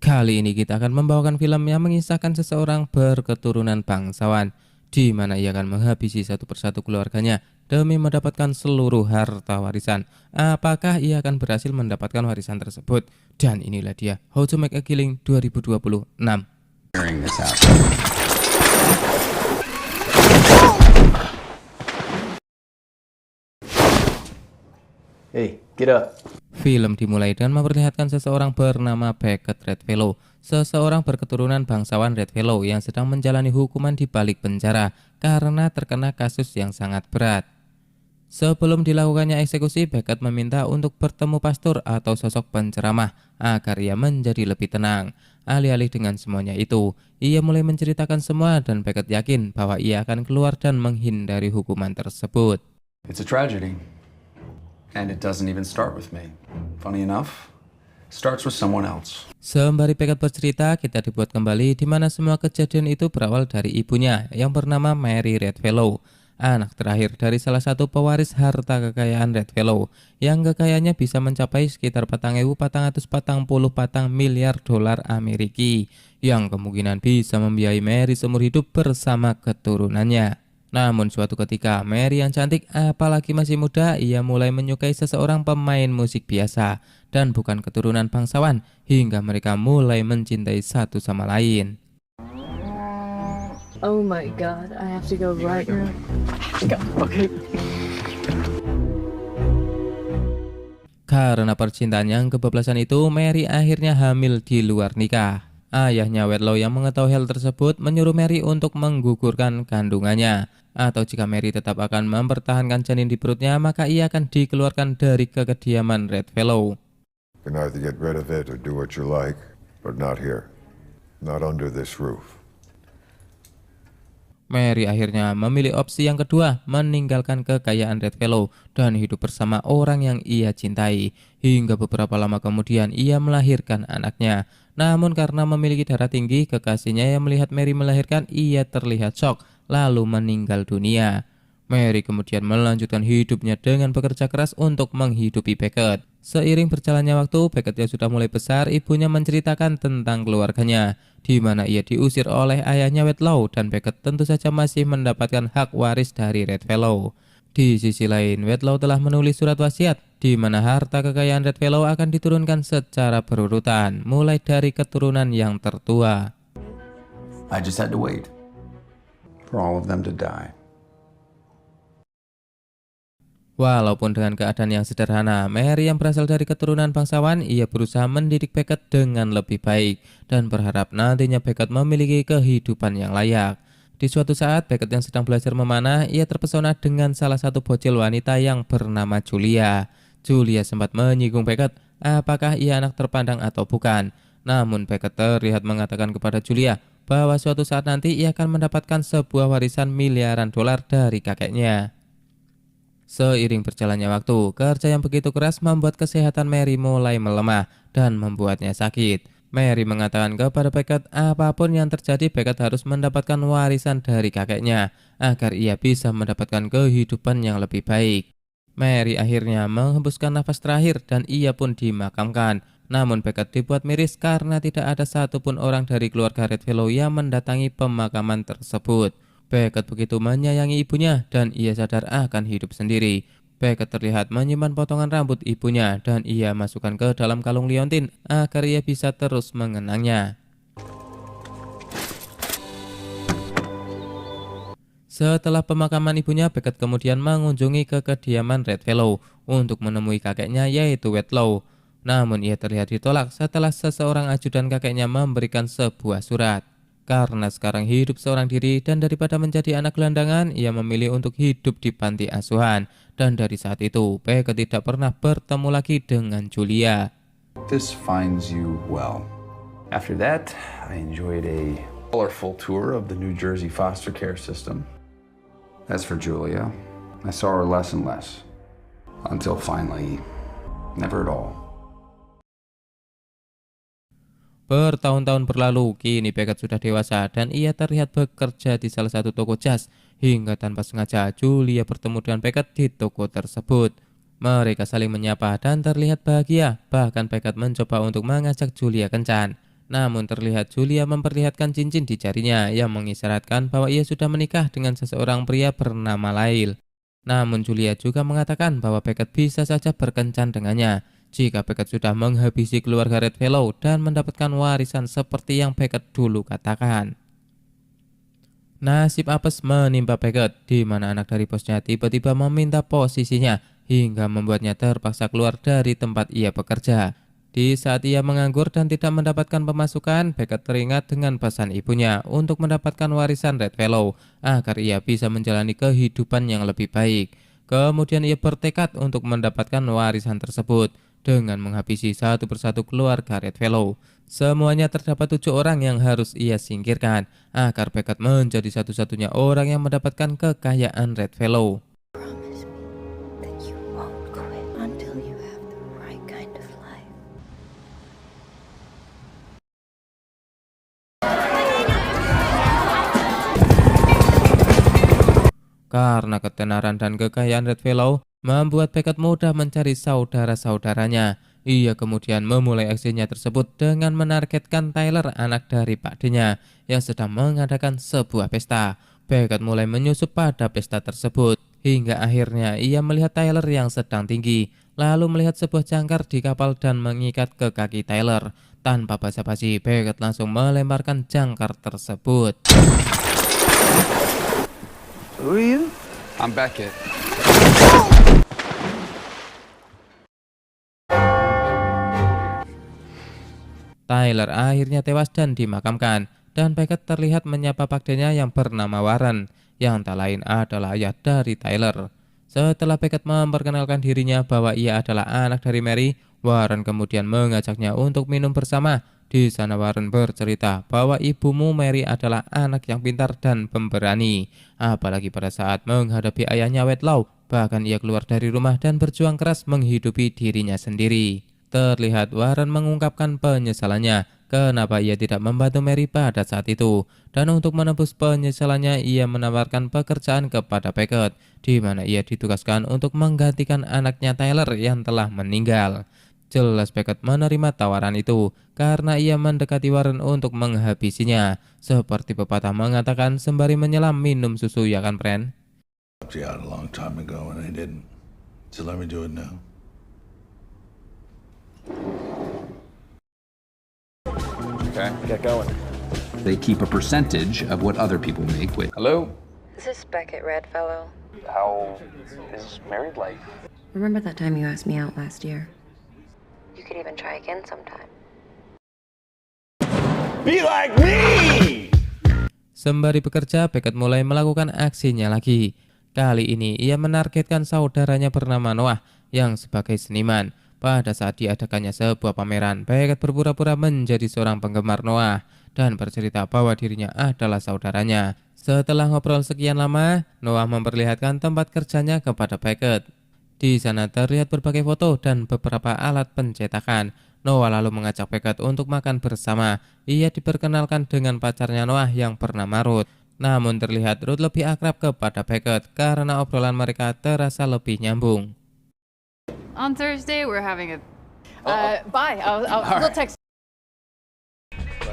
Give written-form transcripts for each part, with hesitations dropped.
Kali ini kita akan membawakan film yang mengisahkan seseorang berketurunan bangsawan, di mana ia akan menghabisi satu persatu keluarganya demi mendapatkan seluruh harta warisan. Apakah ia akan berhasil mendapatkan warisan tersebut? Dan inilah dia How to Make a Killing 2026. Clearing this out. Hey, get up. Film dimulai dengan memperlihatkan seseorang bernama Beckett Redfellow, seseorang berketurunan bangsawan Redfellow yang sedang menjalani hukuman di balik penjara karena terkena kasus yang sangat berat. Sebelum dilakukannya eksekusi, Beckett meminta untuk bertemu pastor atau sosok penceramah agar ia menjadi lebih tenang. Alih-alih dengan semuanya itu, ia mulai menceritakan semua dan Beckett yakin bahwa ia akan keluar dan menghindari hukuman tersebut. It's a tragedy. And it doesn't even start with me. Funny enough, starts with someone else. Sembari Beckett bercerita, kita dibuat kembali di mana semua kejadian itu berawal dari ibunya yang bernama Mary Redfellow, anak terakhir dari salah satu pewaris harta kekayaan Redfellow yang kekayaannya bisa mencapai sekitar 4.440 miliar dolar Amerika yang kemungkinan bisa membiayai Mary seumur hidup bersama keturunannya. Namun suatu ketika Mary yang cantik apalagi masih muda, ia mulai menyukai seseorang pemain musik biasa dan bukan keturunan bangsawan hingga mereka mulai mencintai satu sama lain. Oh my god, I have to go right now. Okay. Karena percintaan yang kebablasan itu, Mary akhirnya hamil di luar nikah. Ayahnya Wedlow yang mengetahui hal tersebut menyuruh Mary untuk menggugurkan kandungannya. Atau jika Mary tetap akan mempertahankan janin di perutnya, maka ia akan dikeluarkan dari kediaman Redfellow. You can either get rid of it or do what you like, but not here. Not under this roof. Mary akhirnya memilih opsi yang kedua, meninggalkan kekayaan Redfellow dan hidup bersama orang yang ia cintai. Hingga beberapa lama kemudian ia melahirkan anaknya. Namun karena memiliki darah tinggi, kekasihnya yang melihat Mary melahirkan, ia terlihat shock lalu meninggal dunia. Mary kemudian melanjutkan hidupnya dengan bekerja keras untuk menghidupi Beckett. Seiring berjalannya waktu, Beckett yang sudah mulai besar, ibunya menceritakan tentang keluarganya, di mana ia diusir oleh ayahnya Wedlow dan Beckett tentu saja masih mendapatkan hak waris dari Redfellow. Di sisi lain, Wedlow telah menulis surat wasiat, di mana harta kekayaan Redfellow akan diturunkan secara berurutan, mulai dari keturunan yang tertua. I just had to wait for all of them to die. Walaupun dengan keadaan yang sederhana, Mary yang berasal dari keturunan bangsawan, ia berusaha mendidik Beckett dengan lebih baik dan berharap nantinya Beckett memiliki kehidupan yang layak. Di suatu saat, Beckett yang sedang belajar memanah, ia terpesona dengan salah satu bocil wanita yang bernama Julia. Julia sempat menyinggung Beckett, apakah ia anak terpandang atau bukan. Namun Beckett terlihat mengatakan kepada Julia bahwa suatu saat nanti ia akan mendapatkan sebuah warisan miliaran dolar dari kakeknya. Seiring berjalannya waktu, kerja yang begitu keras membuat kesehatan Mary mulai melemah dan membuatnya sakit. Mary mengatakan kepada Beckett apapun yang terjadi Beckett harus mendapatkan warisan dari kakeknya agar ia bisa mendapatkan kehidupan yang lebih baik. Mary akhirnya menghembuskan nafas terakhir dan ia pun dimakamkan. Namun Beckett dibuat miris karena tidak ada satupun orang dari keluarga Redfellow yang mendatangi pemakaman tersebut. Beckett begitu menyayangi ibunya dan ia sadar akan hidup sendiri. Beckett terlihat menyimpan potongan rambut ibunya dan ia masukkan ke dalam kalung liontin agar ia bisa terus mengenangnya. Setelah pemakaman ibunya, Beckett kemudian mengunjungi ke kediaman Redfellow untuk menemui kakeknya yaitu Wedlow. Namun ia terlihat ditolak setelah seseorang ajudan kakeknya memberikan sebuah surat. Karena sekarang hidup seorang diri dan daripada menjadi anak gelandangan, ia memilih untuk hidup di panti asuhan. Dan dari saat itu, Beckett tidak pernah bertemu lagi dengan Julia. This finds you well. After that, I enjoyed a colorful tour of the New Jersey foster care system. As for Julia, I saw her less and less. Until finally, never at all. Bertahun-tahun berlalu, kini Beckett sudah dewasa dan ia terlihat bekerja di salah satu toko jas. Hingga tanpa sengaja, Julia bertemu dengan Beckett di toko tersebut. Mereka saling menyapa dan terlihat bahagia, bahkan Beckett mencoba untuk mengajak Julia kencan. Namun terlihat Julia memperlihatkan cincin di jarinya yang mengisyaratkan bahwa ia sudah menikah dengan seseorang pria bernama Lyle. Namun Julia juga mengatakan bahwa Beckett bisa saja berkencan dengannya jika Beckett sudah menghabisi keluarga Redfellow dan mendapatkan warisan seperti yang Beckett dulu katakan. Nasib apes menimpa Beckett, di mana anak dari bosnya tiba-tiba meminta posisinya hingga membuatnya terpaksa keluar dari tempat ia bekerja. Di saat ia menganggur dan tidak mendapatkan pemasukan, Beckett teringat dengan pesan ibunya untuk mendapatkan warisan Redfellow agar ia bisa menjalani kehidupan yang lebih baik. Kemudian ia bertekad untuk mendapatkan warisan tersebut dengan menghabisi satu persatu keluarga Redfellow. Semuanya terdapat 7 orang yang harus ia singkirkan agar Beckett menjadi satu-satunya orang yang mendapatkan kekayaan Redfellow. Promise me that you won't quit until you have the right kind of life. Karena ketenaran dan kekayaan Redfellow membuat Beckett mudah mencari saudara-saudaranya. Ia kemudian memulai aksinya tersebut dengan menargetkan Tyler, anak dari Pak D-nya, yang sedang mengadakan sebuah pesta. Beckett mulai menyusup pada pesta tersebut, hingga akhirnya ia melihat Tyler yang sedang tinggi, lalu melihat sebuah jangkar di kapal dan mengikat ke kaki Tyler. Tanpa basa-basi, Beckett langsung melemparkan jangkar tersebut. Who are you? I'm Beckett. Tyler akhirnya tewas dan dimakamkan, dan Beckett terlihat menyapa Pak D-nya yang bernama Warren, yang tak lain adalah ayah dari Tyler. Setelah Beckett memperkenalkan dirinya bahwa ia adalah anak dari Mary, Warren kemudian mengajaknya untuk minum bersama. Di sana Warren bercerita bahwa ibumu Mary adalah anak yang pintar dan pemberani, apalagi pada saat menghadapi ayahnya Wedlow. Bahkan ia keluar dari rumah dan berjuang keras menghidupi dirinya sendiri. Terlihat Warren mengungkapkan penyesalannya kenapa ia tidak membantu Mary pada saat itu. Dan untuk menebus penyesalannya, ia menawarkan pekerjaan kepada Beckett, di mana ia ditugaskan untuk menggantikan anaknya Tyler yang telah meninggal. Jelas Beckett menerima tawaran itu karena ia mendekati Warren untuk menghabisinya. Seperti pepatah mengatakan sembari menyelam minum susu, ya kan, friend? Helped you out a long time ago and I didn't. So let me do it now. Okay. Get going. They keep a percentage of what other people make with. Hello? This is Beckett Redfellow. How is married life? Remember that time you asked me out last year? You could even try again sometime. Be like me! Sembari bekerja, Beckett mulai melakukan aksinya lagi. Kali ini ia menargetkan saudaranya bernama Noah yang sebagai seniman. Pada saat diadakannya sebuah pameran, Beckett berpura-pura menjadi seorang penggemar Noah dan bercerita bahwa dirinya adalah saudaranya. Setelah ngobrol sekian lama, Noah memperlihatkan tempat kerjanya kepada Beckett. Di sana terlihat berbagai foto dan beberapa alat pencetakan. Noah lalu mengajak Beckett untuk makan bersama. Ia diperkenalkan dengan pacarnya Noah yang bernama Ruth. Namun terlihat Ruth lebih akrab kepada Beckett karena obrolan mereka terasa lebih nyambung. On Thursday, we're having a. Bye. We'll text.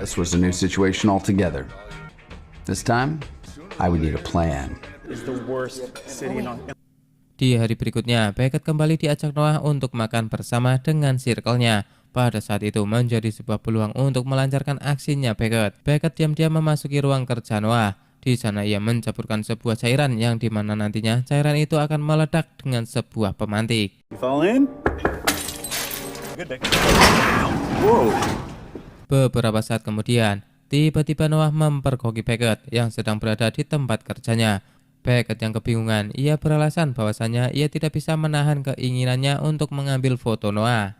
This was a new situation altogether. This time, I would need a plan. Is the worst city on. Di hari berikutnya, Beckett kembali diajak Noah untuk makan bersama dengan circle-nya. Pada saat itu menjadi sebuah peluang untuk melancarkan aksinya Beckett. Beckett diam-diam memasuki ruang kerja Noah. Di sana ia mencampurkan sebuah cairan yang dimana nantinya cairan itu akan meledak dengan sebuah pemantik. You fall in? Good day. Whoa. Beberapa saat kemudian, tiba-tiba Noah memperkoki Beckett yang sedang berada di tempat kerjanya. Beckett yang kebingungan, ia beralasan bahwasannya ia tidak bisa menahan keinginannya untuk mengambil foto Noah.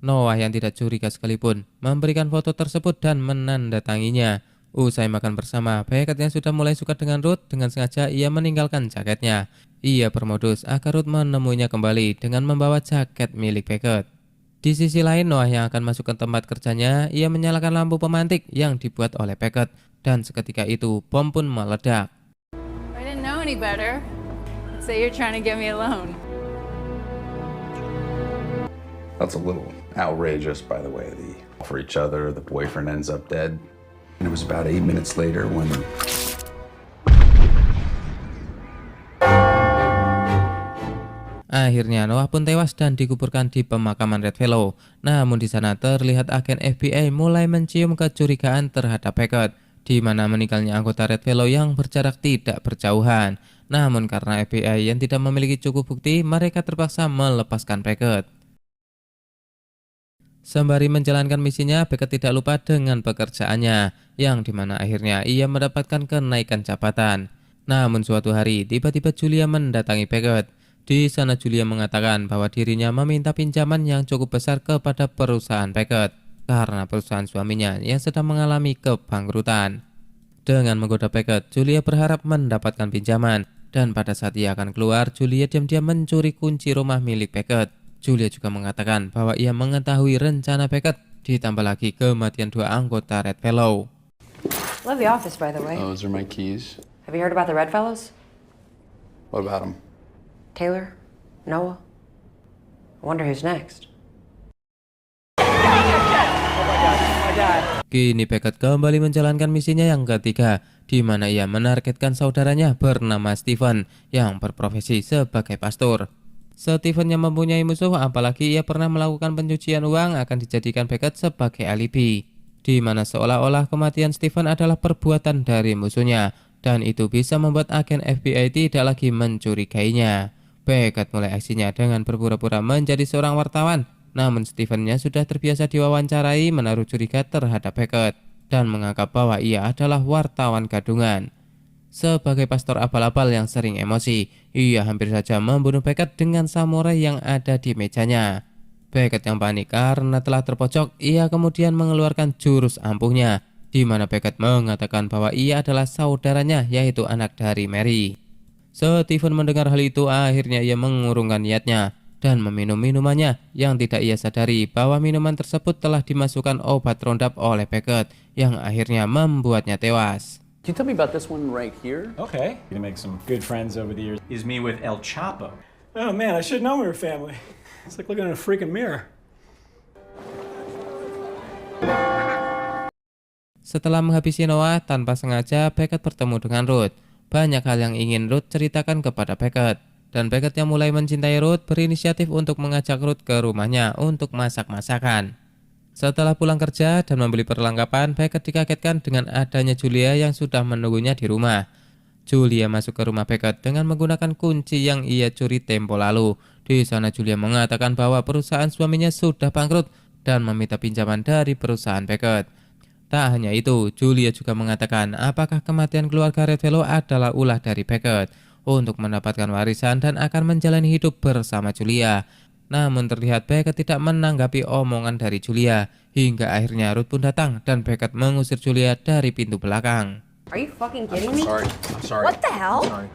Noah yang tidak curiga sekalipun memberikan foto tersebut dan menandatanginya. Usai makan bersama, Beckett yang sudah mulai suka dengan Ruth, dengan sengaja ia meninggalkan jaketnya. Ia bermodus agar Ruth menemuinya kembali dengan membawa jaket milik Beckett. Di sisi lain, Noah yang akan masuk ke tempat kerjanya, ia menyalakan lampu pemantik yang dibuat oleh Beckett. Dan seketika itu, bom pun meledak. I didn't know any better. Say you're trying to get me alone. That's a little Outrageous, by the way. For each other, the boyfriend ends up dead. And it was about 8 minutes later when Akhirnya Noah pun tewas dan dikuburkan di pemakaman Red Fellow. Namun di sana terlihat agen FBI mulai mencium kecurigaan terhadap Beckett, di mana meninggalnya anggota Red Fellow yang berjarak tidak berjauhan. Namun karena FBI yang tidak memiliki cukup bukti, mereka terpaksa melepaskan Beckett. Sembari menjalankan misinya, Beckett tidak lupa dengan pekerjaannya, yang dimana akhirnya ia mendapatkan kenaikan jabatan. Namun suatu hari, tiba-tiba Julia mendatangi Beckett. Di sana Julia mengatakan bahwa dirinya meminta pinjaman yang cukup besar kepada perusahaan Beckett karena perusahaan suaminya yang sedang mengalami kebangkrutan. Dengan menggoda Beckett, Julia berharap mendapatkan pinjaman, dan pada saat ia akan keluar, Julia diam-diam mencuri kunci rumah milik Beckett. Julia juga mengatakan bahwa ia mengetahui rencana Beckett, ditambah lagi kematian 2 anggota Red Fellow. Love the office, by the way. those are my keys. Have you heard about the Red Fellows? What about them? Taylor? Noah? I wonder who's next. Kini Beckett kembali menjalankan misinya yang ketiga, di mana ia menargetkan saudaranya bernama Stephen yang berprofesi sebagai pastor. Stephen yang mempunyai musuh, apalagi ia pernah melakukan pencucian uang, akan dijadikan Beckett sebagai alibi, di mana seolah-olah kematian Stephen adalah perbuatan dari musuhnya, dan itu bisa membuat agen FBI tidak lagi mencurigainya. Beckett mulai aksinya dengan berpura-pura menjadi seorang wartawan, namun Stephen-nya sudah terbiasa diwawancarai, menaruh curiga terhadap Beckett dan menganggap bahwa ia adalah wartawan gadungan. Sebagai pastor abal-abal yang sering emosi, ia hampir saja membunuh Beckett dengan samurai yang ada di mejanya. Beckett yang panik karena telah terpojok, ia kemudian mengeluarkan jurus ampuhnya, di mana Beckett mengatakan bahwa ia adalah saudaranya, yaitu anak dari Mary. Stephen mendengar hal itu, akhirnya ia mengurungkan niatnya dan meminum minumannya, yang tidak ia sadari bahwa minuman tersebut telah dimasukkan obat Roundup oleh Beckett, yang akhirnya membuatnya tewas. Can you tell me about this one right here? Okay. Gonna make some good friends over the years. Is me with El Chapo. Oh man, I should know we were family. It's like looking in a freaking mirror. Setelah menghabisi Noah, tanpa sengaja Beckett bertemu dengan Ruth. Banyak hal yang ingin Ruth ceritakan kepada Beckett, dan Beckett yang mulai mencintai Ruth berinisiatif untuk mengajak Ruth ke rumahnya untuk masak-masakan. Setelah pulang kerja dan membeli perlengkapan, Beckett dikagetkan dengan adanya Julia yang sudah menunggunya di rumah. Julia masuk ke rumah Beckett dengan menggunakan kunci yang ia curi tempo lalu. Di sana Julia mengatakan bahwa perusahaan suaminya sudah bangkrut dan meminta pinjaman dari perusahaan Beckett. Tak hanya itu, Julia juga mengatakan apakah kematian keluarga Red Fellow adalah ulah dari Beckett untuk mendapatkan warisan dan akan menjalani hidup bersama Julia. Namun terlihat Beckett tidak menanggapi omongan dari Julia, hingga akhirnya Ruth pun datang dan Beckett mengusir Julia dari pintu belakang. Are you fucking kidding me? I'm sorry. What the hell? Sorry.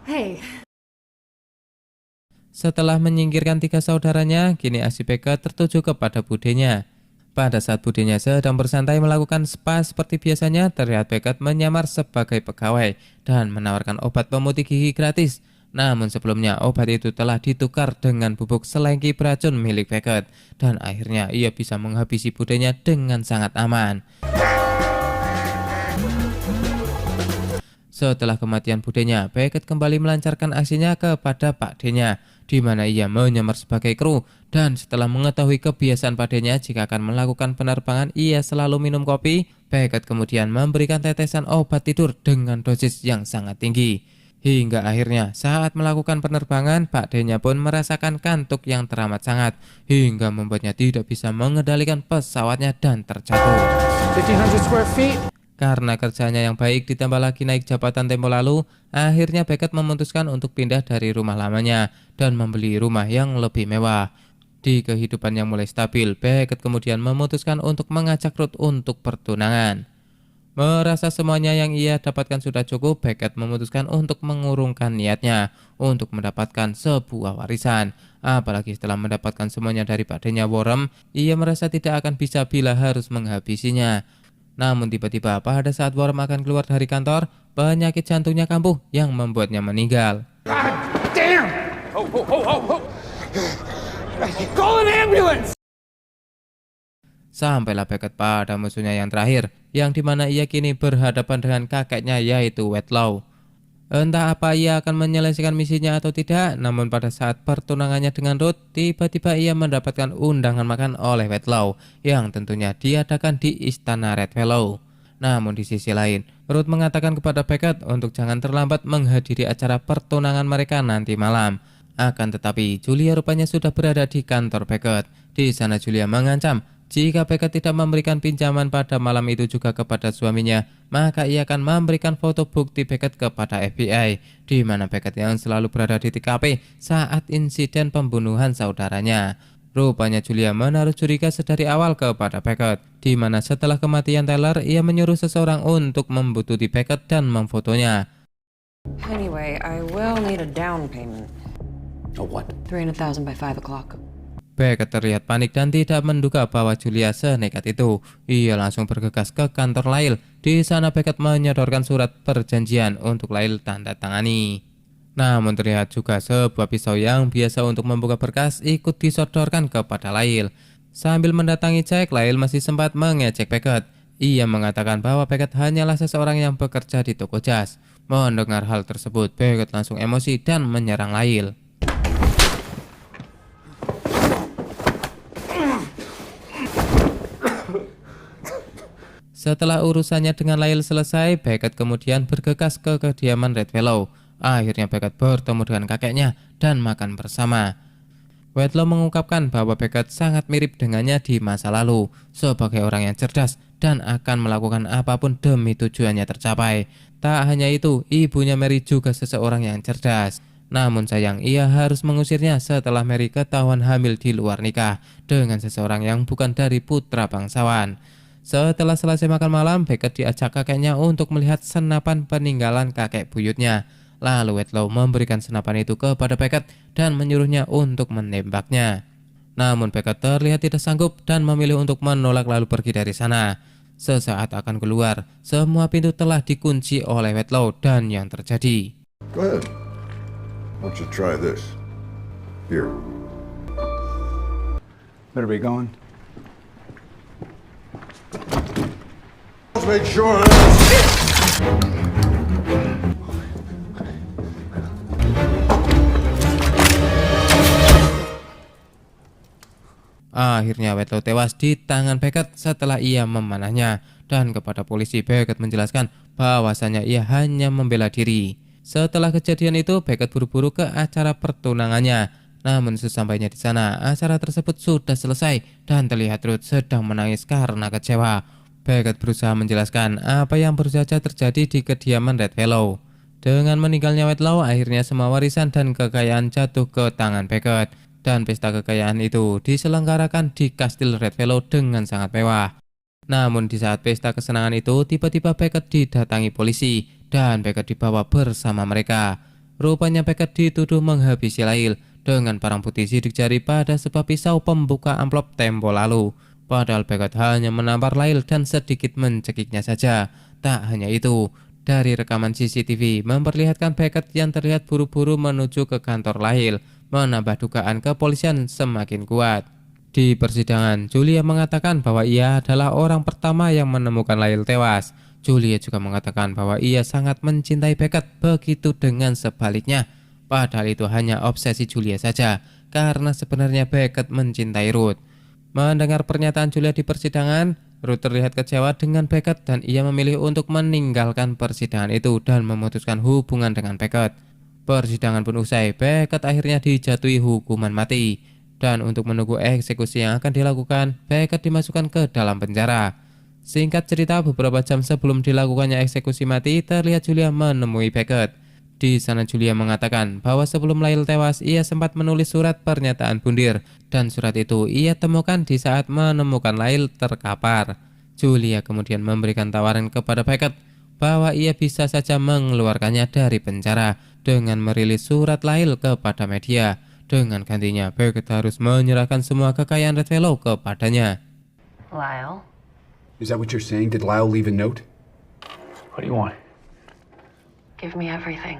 Hey. Setelah menyingkirkan 3 saudaranya, kini aksi Beckett tertuju kepada budenya. Pada saat budenya sedang bersantai melakukan spa seperti biasanya, terlihat Beckett menyamar sebagai pegawai dan menawarkan obat pemutih gigi gratis. Namun sebelumnya obat itu telah ditukar dengan bubuk selengki beracun milik Beckett, dan akhirnya ia bisa menghabisi budenya dengan sangat aman. Setelah kematian budenya, Beckett kembali melancarkan aksinya kepada Pak D-nya, di mana ia menyamar sebagai kru, dan setelah mengetahui kebiasaan Pak D-nya jika akan melakukan penerbangan ia selalu minum kopi, Beckett kemudian memberikan tetesan obat tidur dengan dosis yang sangat tinggi. Hingga akhirnya saat melakukan penerbangan, Pak D-nya pun merasakan kantuk yang teramat sangat, hingga membuatnya tidak bisa mengendalikan pesawatnya dan terjatuh. 1,500 square feet. Karena kerjanya yang baik ditambah lagi naik jabatan tempo lalu, akhirnya Beckett memutuskan untuk pindah dari rumah lamanya dan membeli rumah yang lebih mewah. Di kehidupan yang mulai stabil, Beckett kemudian memutuskan untuk mengajak Ruth untuk pertunangan. Merasa semuanya yang ia dapatkan sudah cukup, Beckett memutuskan untuk mengurungkan niatnya untuk mendapatkan sebuah warisan. Apalagi setelah mendapatkan semuanya dari Pak D-nya Worm, ia merasa tidak akan bisa bila harus menghabisinya. Namun tiba-tiba pada saat Worm akan keluar dari kantor, penyakit jantungnya kambuh yang membuatnya meninggal. God damn! Sampailah Beckett pada musuhnya yang terakhir, yang dimana ia kini berhadapan dengan kakeknya yaitu Wedlow. Entah apa ia akan menyelesaikan misinya atau tidak, namun pada saat pertunangannya dengan Ruth, tiba-tiba ia mendapatkan undangan makan oleh Wedlow, yang tentunya diadakan di istana Redfellow. Namun di sisi lain, Ruth mengatakan kepada Beckett untuk jangan terlambat menghadiri acara pertunangan mereka nanti malam. Akan tetapi, Julia rupanya sudah berada di kantor Beckett. Di sana Julia mengancam, jika Beckett tidak memberikan pinjaman pada malam itu juga kepada suaminya, maka ia akan memberikan foto bukti Beckett kepada FBI, di mana Beckett yang selalu berada di TKP saat insiden pembunuhan saudaranya. Rupanya Julia menaruh curiga sedari awal kepada Beckett, di mana setelah kematian Taylor, ia menyuruh seseorang untuk membuntuti Beckett dan memfotonya. Anyway, I will need a down payment. A what? 300,000 by 5 o'clock. Beckett terlihat panik dan tidak menduga bahwa Julia senekat itu. Ia langsung bergegas ke kantor Lyle. Di sana Beckett menyodorkan surat perjanjian untuk Lyle tanda tangani. Namun terlihat juga sebuah pisau yang biasa untuk membuka berkas ikut disodorkan kepada Lyle. Sambil mendatangi Jack, Lyle masih sempat mengejek Beckett. Ia mengatakan bahwa Beckett hanyalah seseorang yang bekerja di toko jas. Mendengar hal tersebut, Beckett langsung emosi dan menyerang Lyle. Setelah urusannya dengan Lyle selesai, Beckett kemudian bergegas ke kediaman Redfellow. Akhirnya Beckett bertemu dengan kakeknya dan makan bersama. Wedlow mengungkapkan bahwa Beckett sangat mirip dengannya di masa lalu, sebagai orang yang cerdas dan akan melakukan apapun demi tujuannya tercapai. Tak hanya itu, ibunya Mary juga seseorang yang cerdas. Namun sayang, ia harus mengusirnya setelah Mary ketahuan hamil di luar nikah dengan seseorang yang bukan dari putra bangsawan. Setelah selesai makan malam, Beckett diajak kakeknya untuk melihat senapan peninggalan kakek buyutnya. Lalu Wedlow memberikan senapan itu kepada Beckett dan menyuruhnya untuk menembaknya. Namun Beckett terlihat tidak sanggup dan memilih untuk menolak lalu pergi dari sana. Sesaat akan keluar, semua pintu telah dikunci oleh Wedlow dan yang terjadi. Go ahead. Why don't you try this? Here. Better be going. Let's make sure. Akhirnya Wedlow tewas di tangan Beckett setelah ia memanahnya, dan kepada polisi Beckett menjelaskan bahwasannya ia hanya membela diri. Setelah kejadian itu, Beckett buru-buru ke acara pertunangannya. Namun sesampainya di sana, acara tersebut sudah selesai dan terlihat Ruth sedang menangis karena kecewa. Beckett berusaha menjelaskan apa yang baru saja terjadi di kediaman Redfellow. Dengan meninggalnya Wedlow, akhirnya semua warisan dan kekayaan jatuh ke tangan Beckett. Dan pesta kekayaan itu diselenggarakan di kastil Redfellow dengan sangat mewah. Namun di saat pesta kesenangan itu, tiba-tiba Beckett didatangi polisi dan Beckett dibawa bersama mereka. Rupanya Beckett dituduh menghabisi Lyle dengan parang putih sidik jari pada sebuah pisau pembuka amplop tempo lalu. Padahal Beckett hanya menampar Lyle dan sedikit mencekiknya saja. Tak hanya itu, dari rekaman CCTV memperlihatkan Beckett yang terlihat buru-buru menuju ke kantor Lyle, menambah dugaan kepolisian semakin kuat. Di persidangan, Julia mengatakan bahwa ia adalah orang pertama yang menemukan Lyle tewas. Julia juga mengatakan bahwa ia sangat mencintai Beckett, begitu dengan sebaliknya. Padahal itu hanya obsesi Julia saja, karena sebenarnya Beckett mencintai Ruth. Mendengar pernyataan Julia di persidangan, Ruth terlihat kecewa dengan Beckett dan ia memilih untuk meninggalkan persidangan itu dan memutuskan hubungan dengan Beckett. Persidangan pun usai, Beckett akhirnya dijatuhi hukuman mati. Dan untuk menunggu eksekusi yang akan dilakukan, Beckett dimasukkan ke dalam penjara. Singkat cerita, beberapa jam sebelum dilakukannya eksekusi mati, terlihat Julia menemui Beckett. Di sana Julia mengatakan bahwa sebelum Lyle tewas, ia sempat menulis surat pernyataan bundir. Dan surat itu ia temukan di saat menemukan Lyle terkapar. Julia kemudian memberikan tawaran kepada Beckett bahwa ia bisa saja mengeluarkannya dari penjara dengan merilis surat Lyle kepada media. Dengan gantinya, Beckett harus menyerahkan semua kekayaan Redfellow kepadanya. Lyle? Is that what you're saying? Did Lyle leave a note? What do you want? Give me everything.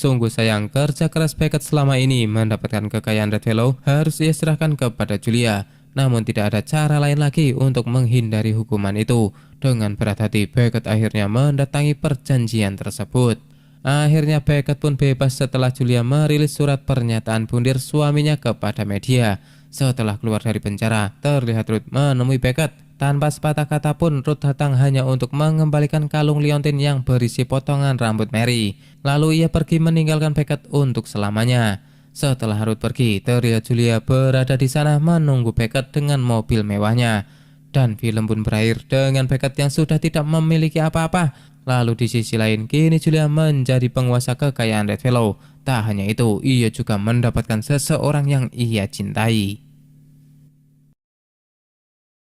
Sungguh sayang, kerja keras Beckett selama ini mendapatkan kekayaan Red Fellow harus ia serahkan kepada Julia. Namun tidak ada cara lain lagi untuk menghindari hukuman itu. Dengan berat hati, Beckett akhirnya mendatangi perjanjian tersebut. Akhirnya Beckett pun bebas setelah Julia merilis surat pernyataan bundir suaminya kepada media. Setelah keluar dari penjara, terlihat Ruth menemui Beckett. Tanpa sepatah kata pun, Ruth datang hanya untuk mengembalikan kalung liontin yang berisi potongan rambut Mary. Lalu ia pergi meninggalkan Beckett untuk selamanya. Setelah Ruth pergi, terlihat Julia berada di sana menunggu Beckett dengan mobil mewahnya. Dan film pun berakhir dengan Beckett yang sudah tidak memiliki apa-apa. Lalu di sisi lain, kini Julia menjadi penguasa kekayaan Red Fellow. Tak hanya itu, ia juga mendapatkan seseorang yang ia cintai.